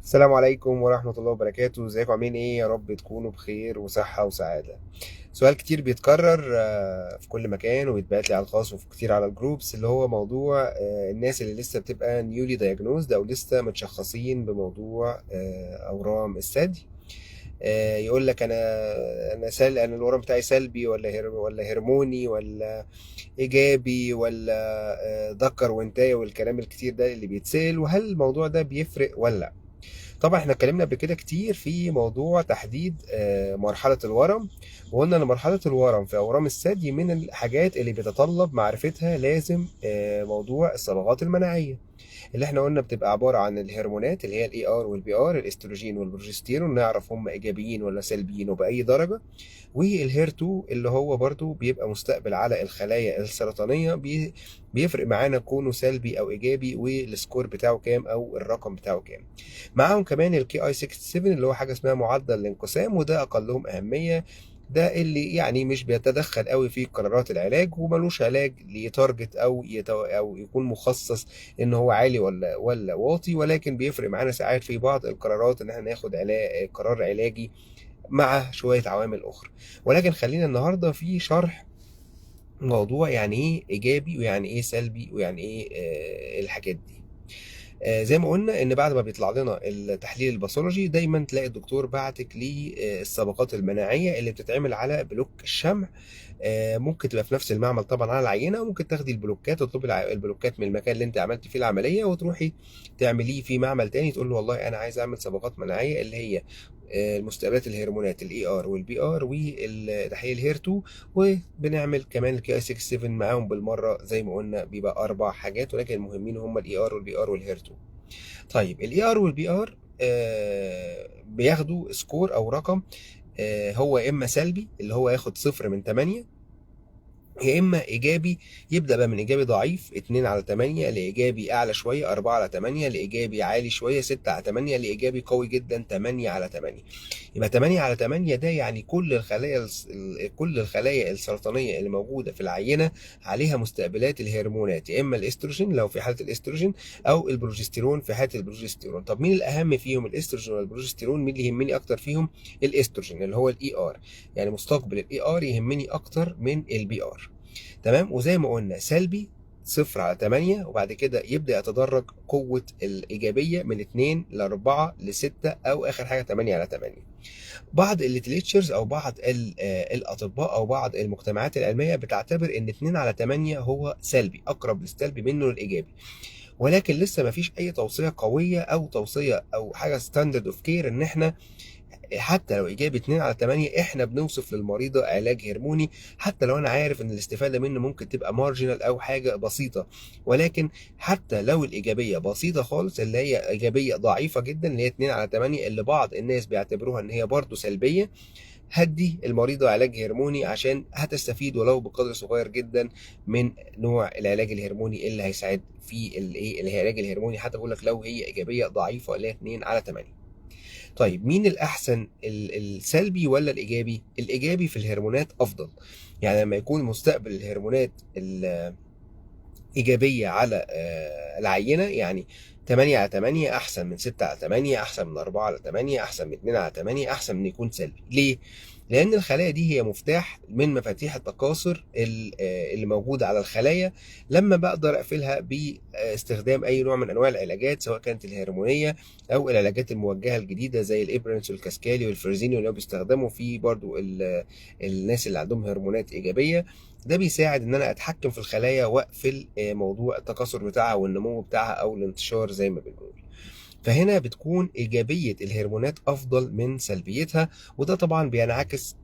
السلام عليكم ورحمة الله وبركاته. ازيكم عاملين ايه؟ يا رب تكونوا بخير وصحة وسعادة. سؤال كتير بيتكرر في كل مكان وبيتبعت لي على الخاص وفي كتير على الجروبس، اللي هو موضوع الناس اللي لسه بتبقى نيولي diagnosed او لسه متشخصين بموضوع اورام الثدي. يقول لك انا الورم بتاعي سلبي ولا هرموني ولا ايجابي ولا ذكر وانتايه، والكلام الكتير ده اللي بيتسأل، وهل الموضوع ده بيفرق ولا لا؟ طبعا احنا اتكلمنا قبل كده كتير في موضوع تحديد مرحلة الورم، وقلنا ان مرحلة الورم في اورام الثدي من الحاجات اللي بيتطلب معرفتها لازم موضوع الصبغات المناعية، اللي احنا قلنا بتبقى عبارة عن الهرمونات اللي هي الاي ار والبي ار، الاستروجين والبروجستيرون، نعرف هم ايجابيين ولا سلبيين وبأي درجة. والهير 2 اللي هو برضو بيبقى مستقبل على الخلايا السرطانية، بيفرق معانا كونه سلبي او ايجابي، والسكور بتاعه كام او الرقم بتاعه كام. معاهم كمان الكي اي 67 اللي هو حاجة اسمها معدل الانقسام، وده اقلهم اهمية. ده اللي يعني مش بيتدخل قوي في قرارات العلاج، وملوش علاج ليتارجت او يكون مخصص ان هو عالي ولا واطي، ولكن بيفرق معانا ساعات في بعض القرارات ان احنا ناخد قرار علاجي مع شوية عوامل أخرى. ولكن خلينا النهاردة في شرح موضوع يعني إيه إيجابي ويعني إيه سلبي ويعني إيه الحاجات دي. زي ما قلنا ان بعد ما بيطلع لنا التحليل الباثولوجي دايما تلاقي الدكتور بعتك للصبغات المناعيه اللي بتتعمل على بلوك الشمع. ممكن تبقى في نفس المعمل طبعا على العينه، وممكن تاخدي البلوكات وتطلبي البلوكات من المكان اللي انت عملتي فيه العمليه، وتروحي تعمليه في معمل تاني، تقول له والله انا عايز اعمل صبغات مناعيه اللي هي المستقبلات الهرمونات الاي ار والبي ار والتحليل الهير 2، وبنعمل كمان الكي اي 67 معاهم بالمره. زي ما قلنا بيبقى اربع حاجات، ولكن المهمين هم الاي ار والبي ار والهير 2. طيب الاي ار والبي ار بياخدوا سكور او رقم، هو يا اما سلبي اللي هو ياخد 0 من 8، يا اما ايجابي يبدا بقى من ايجابي ضعيف 2 على 8 لايجابي اعلى شويه 4 على 8 لايجابي عالي شويه 6 على 8 لايجابي قوي جدا 8 على 8. يبقى 8 على 8 ده يعني كل الخلايا السرطانيه اللي موجوده في العينه عليها مستقبلات الهرمونات، يا اما الاستروجين لو في حاله الاستروجين او البروجستيرون في حاله البروجستيرون. طب مين الاهم فيهم، الاستروجين ولا البروجستيرون؟ مين اللي يهمني اكتر فيهم؟ الاستروجين اللي هو الاي ار، يعني مستقبل الاي ار يهمني اكتر من البي ار. تمام. وزي ما قلنا سلبي 0 على 8، وبعد كده يبدأ يتدرج قوة الإيجابية من 2 ل4 ل6 أو آخر حاجة 8 على 8. بعض الليتريتشرز أو بعض الأطباء أو بعض المجتمعات العلمية بتعتبر إن 2 على 8 هو سلبي، أقرب للسلبي منه للإيجابي، ولكن لسه ما فيش أي توصية قوية أو توصية أو حاجة ستاندرد أوف كير إن إحنا حتى لو إيجابي 2 على 8 إحنا بنوصف للمريضة علاج هرموني، حتى لو أنا عارف إن الاستفادة منه ممكن تبقى مارجنال أو حاجة بسيطة. ولكن حتى لو الإيجابية بسيطة خالص، اللي هي إيجابية ضعيفة جدا اللي هي 2 على 8 اللي بعض الناس بيعتبروها إن هي برضه سلبية، هدي المريضة علاج هرموني عشان هتستفيد ولو بقدر صغير جدا من نوع العلاج الهرموني اللي هيساعد في الايه العلاج الهرموني. حتى بقول لك لو هي ايجابيه ضعيفه اللي هي 2 على 8. طيب مين الأحسن، السلبي ولا الإيجابي؟ الإيجابي في الهرمونات أفضل، يعني لما يكون مستقبل الهرمونات الإيجابية على العينة، يعني 8 على 8 أحسن من 6 على 8، أحسن من 4 على 8، أحسن من 2 على 8، أحسن من يكون سلبي. ليه؟ لأن الخلايا دي هي مفتاح من مفاتيح التكاثر اللي موجودة على الخلايا. لما بقدر أقفلها باستخدام أي نوع من أنواع العلاجات، سواء كانت الهرمونية أو العلاجات الموجهة الجديدة زي الإبرنس والكاسكالي والفرزيني، اللي هو بيستخدموا في برضو الناس اللي عندهم هرمونات إيجابية، ده بيساعد ان انا اتحكم في الخلايا واقفل موضوع التكاثر بتاعها والنمو بتاعها او الانتشار زي ما بنقول. فهنا بتكون ايجابيه الهرمونات افضل من سلبيتها، وده طبعا بينعكس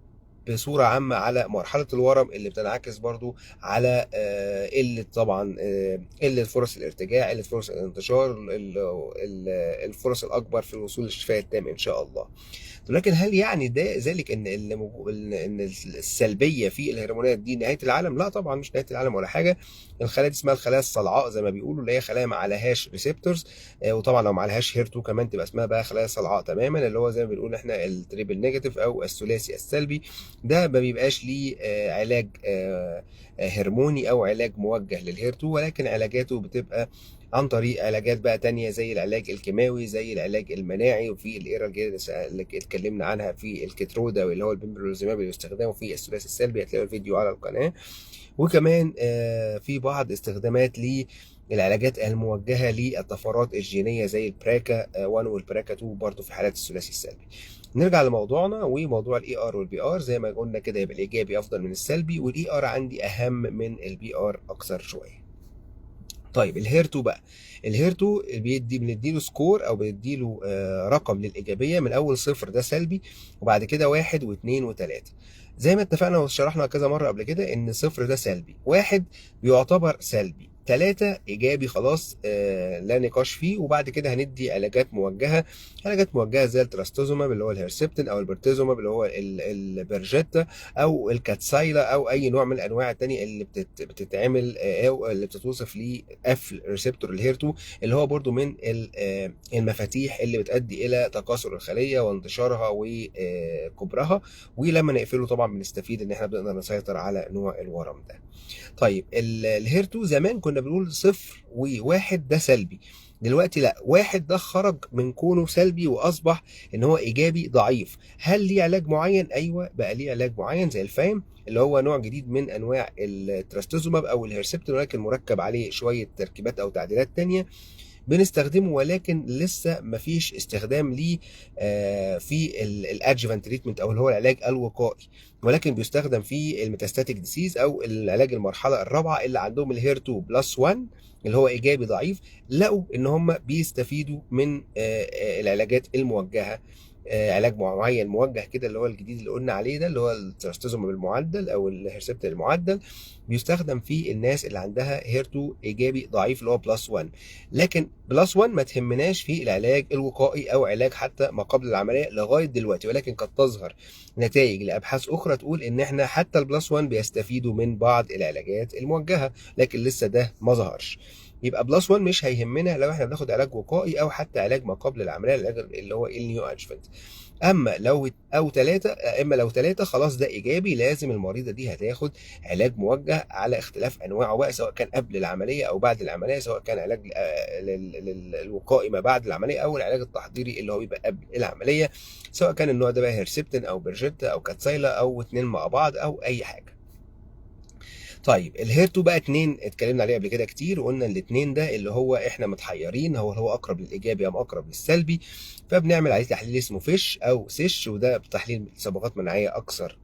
بصورة عامة على مرحلة الورم، اللي بتنعكس برضو على قلة طبعا قلة فرص الارتجاع، قلة فرص الانتشار، الفرص الأكبر في الوصول للشفاء التام إن شاء الله. لكن هل يعني ده ذلك ان السلبيه في الهرمونات دي نهايه العالم؟ لا طبعا مش نهايه العالم ولا حاجه. الخلايا دي اسمها الخلايا الصلعاء زي ما بيقولوا، اللي هي خلايا ما عليهاش ريسبتورز، وطبعا لو ما عليهاش هير2 كمان تبقى اسمها بقى خلايا صلعاء تماما، اللي هو زي ما بنقول احنا التريبل نيجاتيف او الثلاثي السلبي. ده ما بيبقاش ليه علاج هرموني او علاج موجه للهير 2، ولكن علاجاته بتبقى عن طريق علاجات بقى تانية زي العلاج الكيماوي، زي العلاج المناعي، وفي الايرا اللي اتكلمنا عنها في الكترودا واللي هو البيمبروليزوماب اللي بيستخدموا في الثلاثي السلبي، هتلاقوا الفيديو على القناة. وكمان في بعض استخدامات للعلاجات الموجهة للطفرات الجينية زي البراكا 1 والبراكا 2 برضه في حالات الثلاثي السلبي. نرجع لموضوعنا وموضوع الاي ار والبي ار. زي ما قلنا كده، يبقى الايجابي افضل من السلبي، والاي ار عندي اهم من البي ار اكثر شويه. طيب الهير 2 بقى، الهير 2 بنديله سكور او بنديله رقم للايجابيه من اول صفر ده سلبي، وبعد كده واحد واثنين وثلاثه. زي ما اتفقنا وشرحنا كذا مره قبل كده ان صفر ده سلبي، واحد بيعتبر سلبي، ثلاثة إيجابي خلاص لا نقاش فيه. وبعد كده هندي علاجات موجهة، علاجات موجهة زي التراستوزوماب اللي هو الهيرسبتين، أو البرتيزوماب اللي هو البرجيتا، أو الكاتسايلا، أو أي نوع من الأنواع التانية اللي بتتعمل أو اللي بتتوصف لقفل ريسبتور الهير 2، اللي هو برضو من المفاتيح اللي بتؤدي إلى تكاثر الخلية وانتشارها وكبرها. ولما نقفله طبعا بنستفيد إن احنا بنقدر نسيطر على نوع الورم ده. طيب الهير 2 زمان كنا بنقول صفر وواحد ده سلبي، دلوقتي لا، واحد ده خرج من كونه سلبي واصبح ان هو ايجابي ضعيف. هل ليه علاج معين؟ ايوه بقى ليه علاج معين زي الفايم اللي هو نوع جديد من انواع التراستوزوماب او الهيرسبتين، ولكن مركب عليه شويه تركيبات او تعديلات تانية بنستخدمه، ولكن لسه مفيش استخدام ليه في الادجوانت تريتمنت او اللي هو العلاج الوقائي، ولكن بيستخدم في الميتاستاتيك ديسيز او العلاج المرحله الرابعه اللي عندهم الهير 2 بلس 1 اللي هو ايجابي ضعيف. لقوا ان هم بيستفيدوا من العلاجات الموجهه، علاج معين موجه كده اللي هو الجديد اللي قلنا عليه ده، اللي هو التراستوزوماب المعدل او الهيرسبتين المعدل، بيستخدم في الناس اللي عندها هير 2 ايجابي ضعيف اللي هو بلس 1. لكن بلس 1 ما تهمناش في العلاج الوقائي او علاج حتى ما قبل العمليه لغايه دلوقتي، ولكن قد تظهر نتائج لابحاث اخرى تقول ان احنا حتى البلس 1 بيستفيدوا من بعض العلاجات الموجهه، لكن لسه ده ما ظهرش. يبقى بلس 1 مش هيهمنا لو احنا بناخد علاج وقائي او حتى علاج ما قبل العمليه، العلاج اللي هو النيو ادجفنت. اما لو او ثلاثه، اما لو ثلاثه خلاص ده ايجابي، لازم المريضه دي هتاخد علاج موجه على اختلاف انواعه بقى، سواء كان قبل العمليه او بعد العمليه، سواء كان علاج الوقائي ما بعد العمليه او العلاج التحضيري اللي هو بيبقى قبل العمليه، سواء كان النوع ده بقى هيرسبتين او برجيتا او كاتسايلا او اتنين مع بعض او اي حاجه. طيب الهير 2 بقى اتنين اتكلمنا عليه قبل كده كتير، وقلنا الاتنين ده اللي هو احنا متحيرين هو اقرب للايجابي ام اقرب للسلبي، فبنعمل عليه تحليل اسمه فيش او سيش، وده تحليل صبغات مناعيه اكثر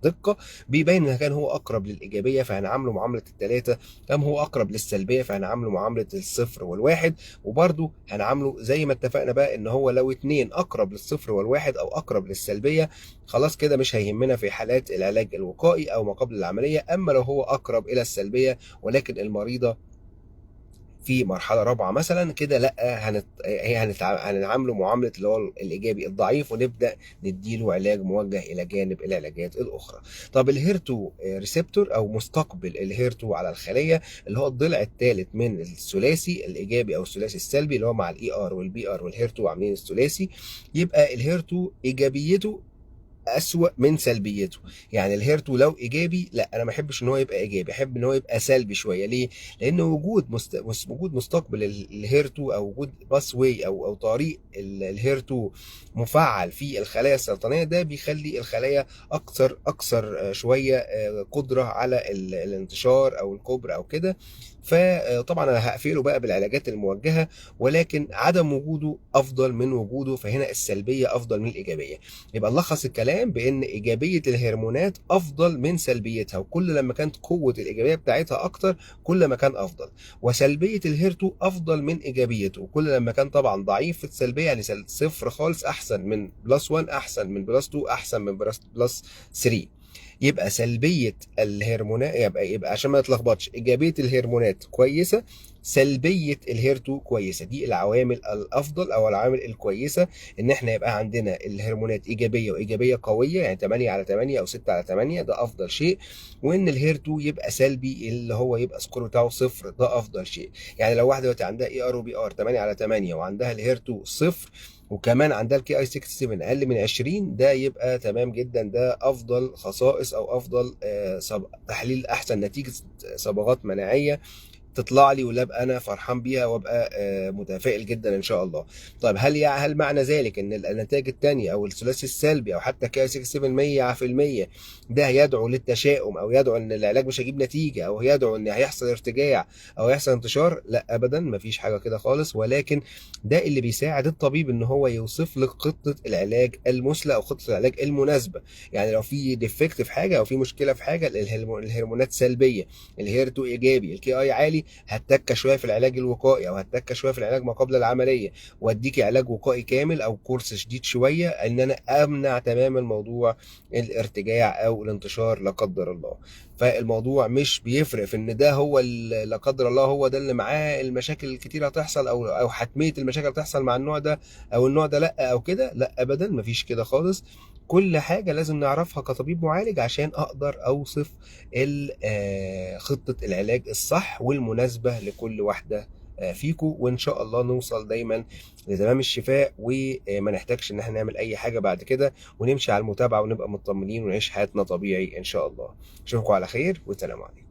دقه، بيبين ان كان هو اقرب للايجابيه فهنعامله معامله الثلاثه، كم هو اقرب للسلبيه فهنعامله معامله الصفر والواحد. وبرده هنعامله زي ما اتفقنا بقى ان هو لو اتنين اقرب للصفر والواحد او اقرب للسلبيه، خلاص كده مش هيهمنا في حالات العلاج الوقائي او ما قبل العمليه. اما لو هو اقرب الى السلبيه ولكن المريضه في مرحله رابعه مثلا كده، لا هنعامله معامله اللي هو الايجابي الضعيف، ونبدا نديله علاج موجه الى جانب العلاجات الاخرى. طب الهير 2 ريسبتور او مستقبل الهير 2 على الخليه اللي هو الضلع الثالث من الثلاثي الايجابي او الثلاثي السلبي اللي هو مع الاي ار والبي ار والهير 2 عاملين الثلاثي، يبقى الهير 2 ايجابيته أسوأ من سلبيته. يعني الهير 2 لو ايجابي، لا انا ما احبش ان هو يبقى ايجابي، احب ان هو يبقى سلبي شويه. ليه؟ لان وجود مستقبل الهير 2 او وجود باس واي او طريق الهير 2 مفعل في الخلايا السرطانيه، ده بيخلي الخلايا اكثر شويه قدره على الانتشار او الكبر او كده. فطبعا انا هقفله بقى بالعلاجات الموجهه، ولكن عدم وجوده افضل من وجوده، فهنا السلبيه افضل من الايجابيه. يبقى نلخص الكلام بان ايجابيه الهرمونات افضل من سلبيتها، وكل لما كانت قوه الايجابيه بتاعتها اكتر كل ما كان افضل. وسلبيه الهير 2 افضل من ايجابيته، وكل لما كان طبعا ضعيف في السلبيه، يعني صفر خالص احسن من بلس 1، احسن من بلس 2، احسن من بلس 3. يبقى سلبيه الهرمونات يبقى عشان ما نتلخبطش، ايجابيه الهرمونات كويسه، سلبيه الهير 2 كويسه. دي العوامل الافضل او العوامل الكويسه ان احنا يبقى عندنا الهرمونات ايجابيه وايجابيه قويه، يعني 8 على 8 او 6 على 8، ده افضل شيء. وان الهير 2 يبقى سلبي، اللي هو يبقى سكور بتاعه صفر، ده افضل شيء. يعني لو واحده دلوقتي عندها اي ار وبي ار 8 على 8 وعندها الهير 2 صفر، وكمان عندها الكي اي 67 اقل من 20، ده يبقى تمام جدا. ده افضل خصائص او افضل تحليل احسن نتيجه صبغات مناعيه تطلع لي، ولا ابقى انا فرحان بيها وابقى متفائل جدا ان شاء الله. طيب هل معنى ذلك ان النتائج الثانيه او الثلاثي السلبي او حتى كي 67 100% ده يدعو للتشاؤم او يدعو ان العلاج مش هيجيب نتيجه او يدعو ان هيحصل ارتجاع او هيحصل انتشار؟ لا ابدا، مفيش حاجه كده خالص. ولكن ده اللي بيساعد الطبيب ان هو يوصف لك خطه العلاج المثلى او خطه العلاج المناسبه. يعني لو في ديفكت في حاجه او في مشكله في حاجه، الهرمونات سلبيه، الهير 2 ايجابي، الكي اي عالي، هتكه شويه في العلاج الوقائي او هتكه شويه في العلاج ما قبل العمليه، واديكي علاج وقائي كامل او كورس شديد شويه ان انا امنع تماما موضوع الارتجاع او الانتشار لا قدر الله. فالموضوع مش بيفرق في ان ده هو لا قدر الله هو ده اللي معاه المشاكل الكتير هتحصل او حتميه المشاكل هتحصل مع النوع ده او النوع ده لا او كده، لا ابدا، مفيش كده خالص. كل حاجه لازم نعرفها كطبيب معالج عشان اقدر اوصف خطة العلاج الصح والمناسبة لكل واحدة فيكو، وإن شاء الله نوصل دايما لتمام الشفاء وما نحتاجش إن احنا نعمل أي حاجة بعد كده، ونمشي على المتابعة ونبقى مطمنين ونعيش حياتنا طبيعي إن شاء الله. أشوفكم على خير والسلام عليكم.